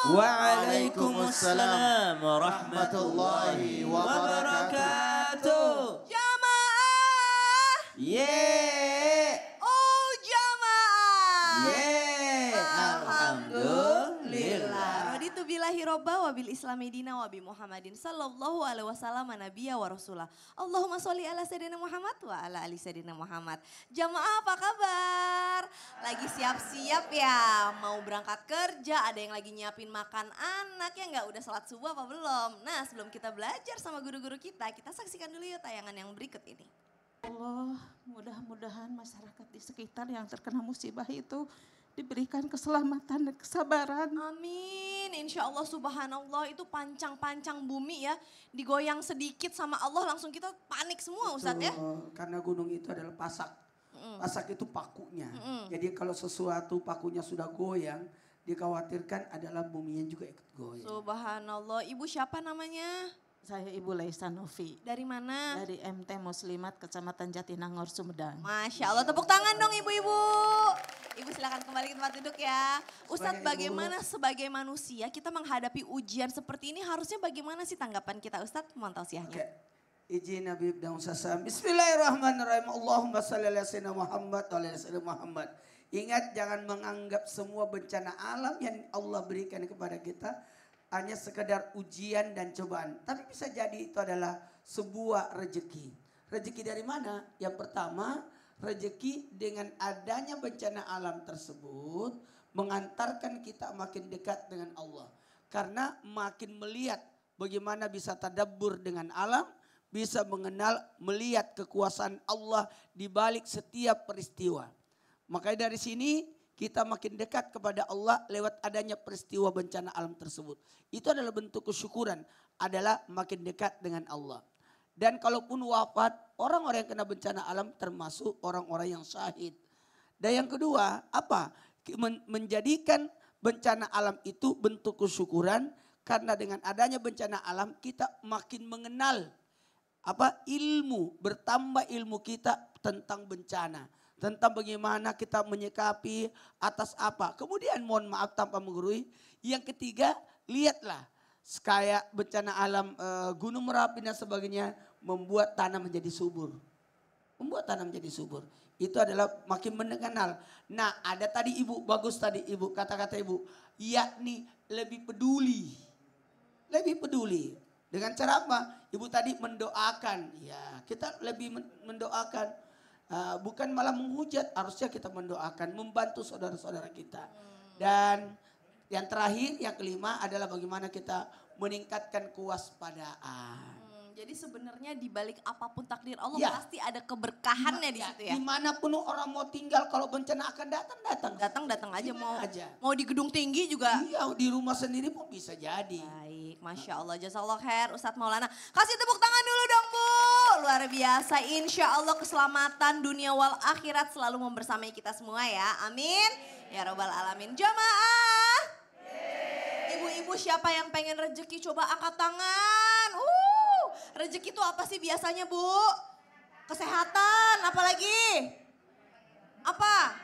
Waalaikumsalam warahmatullahi wabarakatuh. Jamaah. Yeay. Oh jamaah. Yeay. Alhamdulillah. Raditu billahi robba wabil islami dina wabi Muhammadin sallallahu alaihi wasallam nabiyya wa rasulah. Allahumma sholli ala sayyidina Muhammad wa ala ali sayyidina Muhammad. Jamaah apa kabar? Lagi siap-siap ya mau berangkat kerja, ada yang lagi nyiapin makan anak ya nggak, udah salat subuh apa belum? Nah sebelum kita belajar sama guru-guru kita saksikan dulu yuk tayangan yang berikut ini. Allah, mudah-mudahan masyarakat di sekitar yang terkena musibah itu diberikan keselamatan dan kesabaran. Amin, insya Allah subhanallah. Itu pancang-pancang bumi ya, digoyang sedikit sama Allah langsung kita panik semua Ustadz ya. Karena gunung itu adalah pasak. Pasak itu pakunya. Jadi kalau sesuatu pakunya sudah goyang, dikhawatirkan adalah buminya juga ikut goyang. Subhanallah. Ibu siapa namanya? Saya Ibu Laisa Novi. Dari mana? Dari MT Muslimat Kecamatan Jatinangor, Sumedang. Masya Allah, tepuk tangan dong ibu-ibu. Ibu silakan kembali ke tempat duduk ya. Ustadz, bagaimana sebagai manusia kita menghadapi ujian seperti ini, harusnya bagaimana sih tanggapan kita Ustadz? Mohon tausiahnya. Oke. Izin Nabi dan Ustaz. Bismillahirrahmanirrahim. Allahumma salli ala sayyidina Muhammad wa ala sayyidina Muhammad. Ingat, jangan menganggap semua bencana alam yang Allah berikan kepada kita hanya sekedar ujian dan cobaan. Tapi bisa jadi itu adalah sebuah rezeki. Rezeki dari mana? Yang pertama, rezeki dengan adanya bencana alam tersebut mengantarkan kita makin dekat dengan Allah. Karena makin melihat bagaimana bisa tadabbur dengan alam, bisa mengenal, melihat kekuasaan Allah di balik setiap peristiwa. Makanya dari sini kita makin dekat kepada Allah lewat adanya peristiwa bencana alam tersebut. Itu adalah bentuk kesyukuran, adalah makin dekat dengan Allah. Dan kalaupun wafat, orang-orang yang kena bencana alam termasuk orang-orang yang syahid. Dan yang kedua, apa? Menjadikan bencana alam itu bentuk kesyukuran, karena dengan adanya bencana alam kita makin mengenal ilmu, bertambah ilmu kita tentang bencana. Tentang bagaimana kita menyikapi atas apa. Kemudian mohon maaf tanpa menggurui. Yang ketiga, lihatlah kayak bencana alam Gunung Merapi dan sebagainya membuat tanah menjadi subur. Membuat tanah menjadi subur. Itu adalah makin mengenal. Nah ada tadi ibu, bagus tadi ibu, kata-kata ibu. Yakni lebih peduli. Lebih peduli. Dengan cara apa? Ibu tadi mendoakan. Ya, kita lebih mendoakan. Bukan malah menghujat, harusnya kita mendoakan, membantu saudara-saudara kita. Dan yang terakhir, yang kelima adalah bagaimana kita meningkatkan kewaspadaan. Jadi sebenarnya di balik apapun takdir Allah Ya. pasti ada keberkahannya di situ ya. Dimanapun orang mau tinggal, kalau bencana akan datang. Datang aja mau aja. mau di gedung tinggi juga. Iya, di rumah sendiri pun bisa jadi. Baik, Masya Allah, jazakallah khair Ustadz Maulana. Kasih tepuk tangan dulu dong Bu. Luar biasa, insya Allah keselamatan dunia wal akhirat selalu membersamai kita semua ya. Amin. Ya Rabbal Alamin. Jamaah. Ibu-ibu siapa yang pengen rezeki coba angkat tangan. Rezeki itu apa sih biasanya Bu? Kesehatan, apalagi? Apa?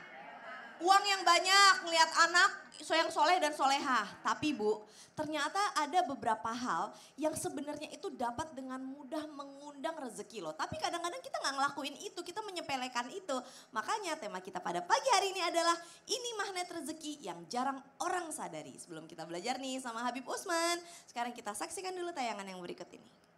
Uang yang banyak, ngelihat anak yang soleh dan solehah. Tapi Bu, ternyata ada beberapa hal yang sebenarnya itu dapat dengan mudah mengundang rezeki loh. Tapi kadang-kadang kita nggak ngelakuin itu, kita menyepelekan itu. Makanya tema kita pada pagi hari ini adalah ini magnet rezeki yang jarang orang sadari. Sebelum kita belajar nih sama Habib Usman, sekarang kita saksikan dulu tayangan yang berikut ini.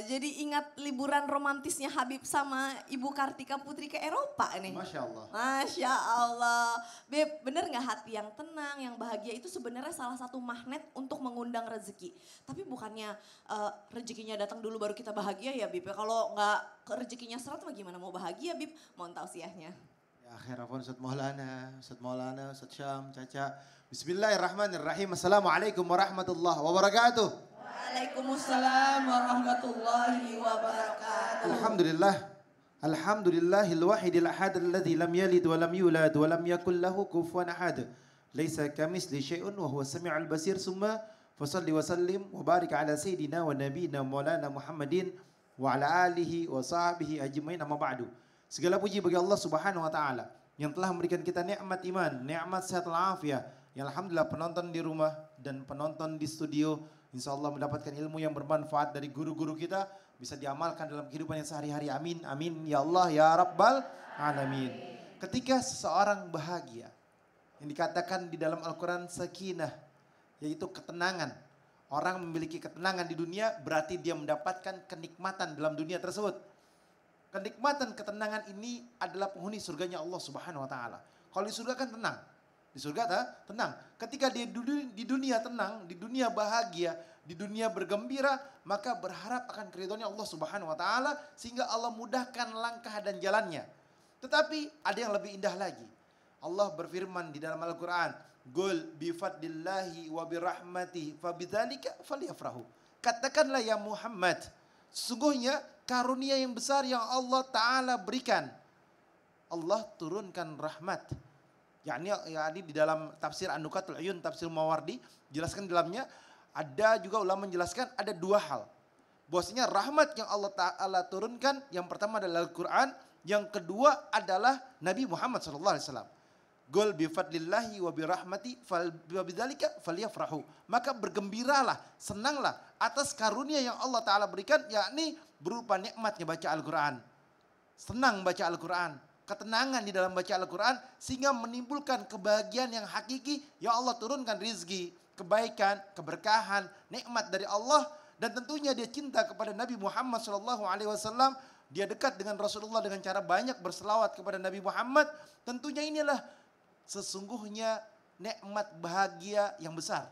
Jadi ingat liburan romantisnya Habib sama Ibu Kartika Putri ke Eropa nih. Masya Allah. Masya Allah. Beb, bener gak hati yang tenang, yang bahagia itu sebenarnya salah satu magnet untuk mengundang rezeki. Tapi bukannya rezekinya datang dulu baru kita bahagia ya Bib. Kalau gak rezekinya seret gimana mau bahagia Bib? Mohon tausiahnya. Ya akhir afwan Ustaz Maulana, Ustaz Syam, Caca. Bismillahirrahmanirrahim. Assalamualaikum warahmatullahi wabarakatuh. Waalaikumsalam warahmatullahi wabarakatuh. Alhamdulillahil wahidil ahad alladzi lam yalid wa lam yulad wa lam yakul lahu kufuwan ahad. Laisa kamitsli syai'un wa huwas samiul basir. Summa fasalli wa sallim wa barik ala sayyidina wa nabiyina maulana Muhammadin wa ala alihi wa sahbihi ajmain, amma ba'du. Segala puji bagi Allah Subhanahu wa taala yang telah memberikan kita nikmat iman, nikmat sehat walafiat, Ya alhamdulillah penonton di rumah dan penonton di studio insya Allah mendapatkan ilmu yang bermanfaat dari guru-guru kita. Bisa diamalkan dalam kehidupan yang sehari-hari. Amin, amin. Ya Allah, ya Rabbal Alamin. Ketika seseorang bahagia, yang dikatakan di dalam Al-Quran sakinah, yaitu ketenangan. Orang memiliki ketenangan di dunia berarti dia mendapatkan kenikmatan dalam dunia tersebut. Kenikmatan ketenangan ini adalah penghuni surganya Allah Subhanahu wa taala. Kalau di surga kan tenang. Di surga tenang. Ketika di dunia tenang, di dunia bahagia, di dunia bergembira, maka berharap akan keridhoannya Allah Subhanahu wa taala sehingga Allah mudahkan langkah dan jalannya. Tetapi ada yang lebih indah lagi. Allah berfirman di dalam Al-Qur'an, "Qul bi fadlillahi wa bi rahmatihi fabidzalika falyafrahu." Katakanlah ya Muhammad, sesungguhnya karunia yang besar yang Allah taala berikan. Allah turunkan rahmat. yakni di dalam tafsir An-Nukatul Uyun, tafsir Mawardi, jelaskan dalamnya ada juga ulama menjelaskan ada dua hal. Bahwasanya rahmat yang Allah Ta'ala turunkan, yang pertama adalah Al-Quran, yang kedua adalah Nabi Muhammad SAW. Qul bi fadlillahi wa bi rahmati fabidzalika falyafrahu. Maka bergembiralah, senanglah atas karunia yang Allah Ta'ala berikan, yakni berupa nikmatnya baca Al-Quran. Senang baca Al-Quran. Ketenangan di dalam baca Al-Quran sehingga menimbulkan kebahagiaan yang hakiki yang Allah turunkan rizki, kebaikan, keberkahan, nikmat dari Allah dan tentunya dia cinta kepada Nabi Muhammad SAW. Dia dekat dengan Rasulullah dengan cara banyak berselawat kepada Nabi Muhammad. Tentunya inilah sesungguhnya nikmat bahagia yang besar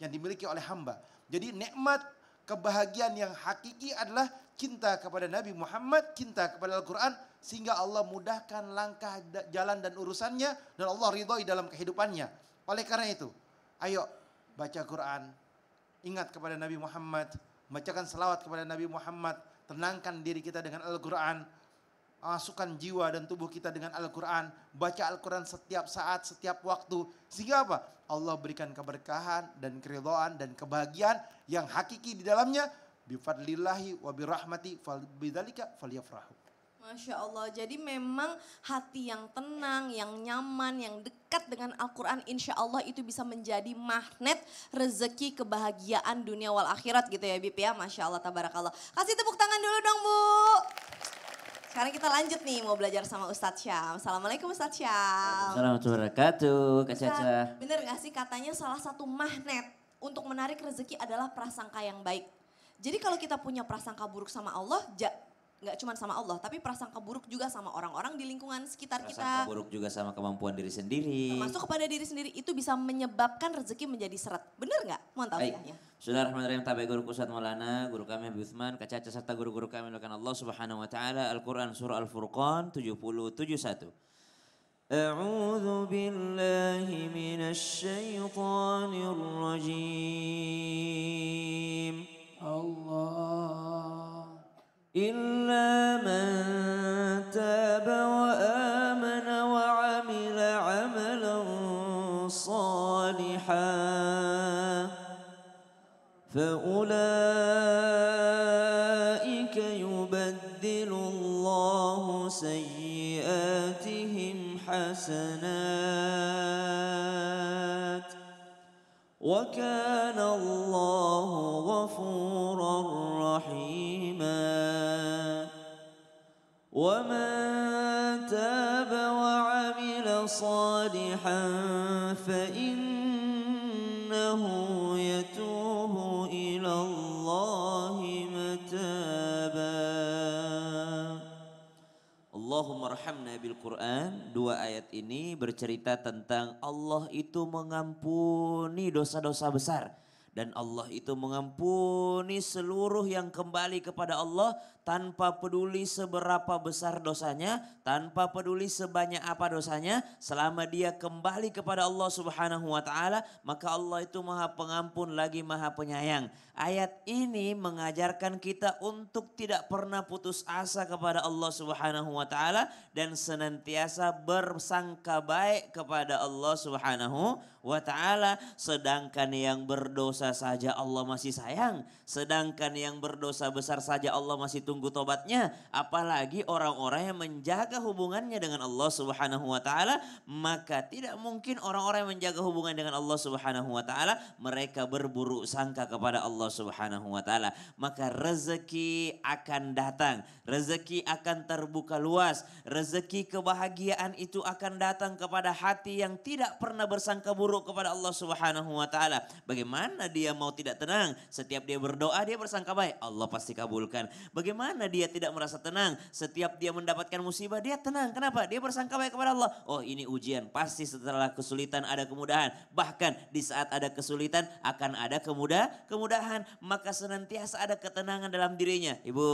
yang dimiliki oleh hamba. Jadi nikmat kebahagiaan yang hakiki adalah cinta kepada Nabi Muhammad, cinta kepada Al-Quran, sehingga Allah mudahkan langkah jalan dan urusannya, dan Allah ridhoi dalam kehidupannya. Oleh karena itu, ayo baca Quran, ingat kepada Nabi Muhammad, bacakan selawat kepada Nabi Muhammad, tenangkan diri kita dengan Al-Quran, masukkan jiwa dan tubuh kita dengan Al-Quran, baca Al-Quran setiap saat, setiap waktu, sehingga apa? Allah berikan keberkahan dan keridhaan dan kebahagiaan yang hakiki di dalamnya. Bifadlillahi wa birahmati fabidzalika falyafrahu. Masya Allah, jadi memang hati yang tenang, yang nyaman, yang dekat dengan Al-Quran, insya Allah itu bisa menjadi magnet rezeki kebahagiaan dunia wal akhirat gitu ya Bib ya. Masya Allah, tabarakallah. Kasih tepuk tangan dulu dong Bu. Sekarang kita lanjut nih mau belajar sama Ustadz Syam. Assalamualaikum Ustadz Syam. Assalamualaikum warahmatullahi wabarakatuh, Kak Caca. Bener gak sih katanya salah satu magnet untuk menarik rezeki adalah prasangka yang baik. Jadi kalau kita punya prasangka buruk sama Allah, nggak cuma sama Allah, tapi prasangka buruk juga sama orang-orang di lingkungan sekitar kita. Prasangka buruk juga sama kemampuan diri sendiri. Termasuk kepada diri sendiri, itu bisa menyebabkan rezeki menjadi seret. Bener nggak? Mohon tausiahnya. Bismillahirrahmanirrahim. Tabi guru Ustaz Maulana, guru kami Habib Utsman, Kak Caca serta guru-guru kami melakukan Allah Subhanahu wa taala. Al-Qur'an surah Al-Furqan 70-71. A'udzu billahi minasy syaithanir rajim. Allah. إلا من تاب وآمن وعمل عملا صالحا فأولئك يبدل الله سيئاتهم حسنات وكان الله غفورا رحيما ومن تاب وعمل صالحا فإنه يتوب إلى الله متابا. Allahumma arhamna bil Quran. Dua ayat ini bercerita tentang Allah itu mengampuni dosa-dosa besar. Dan Allah itu mengampuni seluruh yang kembali kepada Allah tanpa peduli seberapa besar dosanya, tanpa peduli sebanyak apa dosanya, selama dia kembali kepada Allah Subhanahu wa taala, maka Allah itu Maha Pengampun lagi Maha Penyayang. Ayat ini mengajarkan kita untuk tidak pernah putus asa kepada Allah Subhanahu wa taala dan senantiasa bersangka baik kepada Allah Subhanahu wa ta'ala. Sedangkan yang berdosa saja Allah masih sayang. Sedangkan yang berdosa besar saja Allah masih tunggu tobatnya. Apalagi orang-orang yang menjaga hubungannya dengan Allah Subhanahu wa ta'ala. Maka tidak mungkin orang-orang yang menjaga hubungan dengan Allah Subhanahu wa ta'ala mereka berburuk sangka kepada Allah Subhanahu wa ta'ala. Maka rezeki akan datang. Rezeki akan terbuka luas. Rezeki kebahagiaan itu akan datang kepada hati yang tidak pernah bersangka buruk kepada Allah Subhanahu wa ta'ala. Bagaimana dia mau tidak tenang? Setiap dia berdoa dia bersangka baik, Allah pasti kabulkan. Bagaimana dia tidak merasa tenang? Setiap dia mendapatkan musibah dia tenang. Kenapa? Dia bersangka baik kepada Allah. Oh, ini ujian, pasti setelah kesulitan ada kemudahan. Bahkan di saat ada kesulitan akan ada kemudahan. Maka senantiasa ada ketenangan dalam dirinya. Ibu,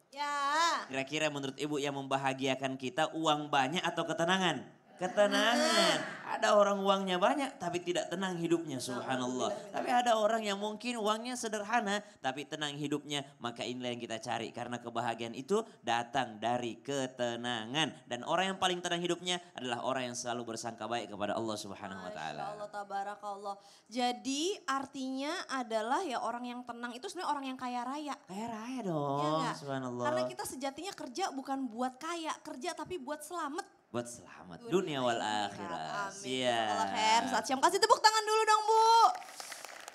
Ya. kira-kira menurut ibu yang membahagiakan kita uang banyak atau ketenangan? Ketenangan. Ada orang uangnya banyak tapi tidak tenang hidupnya, subhanallah. Tapi ada orang yang mungkin uangnya sederhana tapi tenang hidupnya. Maka inilah yang kita cari karena kebahagiaan itu datang dari ketenangan. Dan orang yang paling tenang hidupnya adalah orang yang selalu bersangka baik kepada Allah Subhanahu wa Masya ta'ala. Allah, tabarakallah. Jadi artinya adalah ya orang yang tenang itu sebenarnya orang yang kaya raya. Kaya raya Ya dong, nggak? subhanallah. Karena kita sejatinya kerja bukan buat kaya, kerja tapi buat selamat. Buat selamat dunia wal akhirat. Amin. Siap. Jazakallah khair. Ustaz Syam kasih tepuk tangan dulu dong Bu.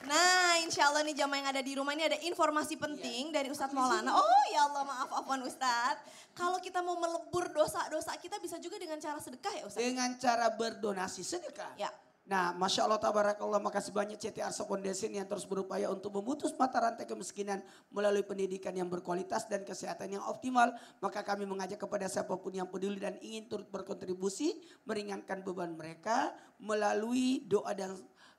Nah insya Allah nih jamaah yang ada di rumah ini ada informasi penting dari Ustadz Maulana. Oh ya Allah maaf afwan Ustadz. Kalau kita mau melebur dosa-dosa kita bisa juga dengan cara sedekah ya Ustadz? Dengan cara berdonasi sedekah. Ya. Nah, Masya Allah, tabarakallah, makasih banyak CT Arsa Foundation yang terus berupaya untuk memutus mata rantai kemiskinan melalui pendidikan yang berkualitas dan kesehatan yang optimal. Maka kami mengajak kepada siapapun yang peduli dan ingin turut berkontribusi meringankan beban mereka melalui doa dan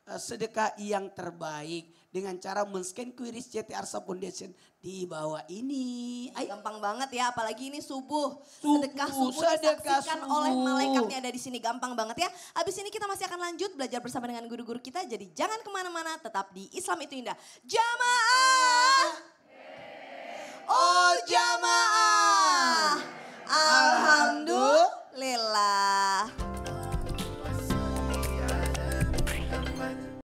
sedekah yang terbaik dengan cara men-scan QRIS CT Arsa Foundation di bawah ini. Ayo. Gampang banget ya, apalagi ini subuh. Sedekah Disaksikan subuh. oleh malaikat yang ada di sini. Gampang banget ya. Habis ini kita masih akan lanjut belajar bersama dengan guru-guru kita. Jadi jangan kemana-mana, tetap di Islam itu Indah. Jamaah! Oh jamaah!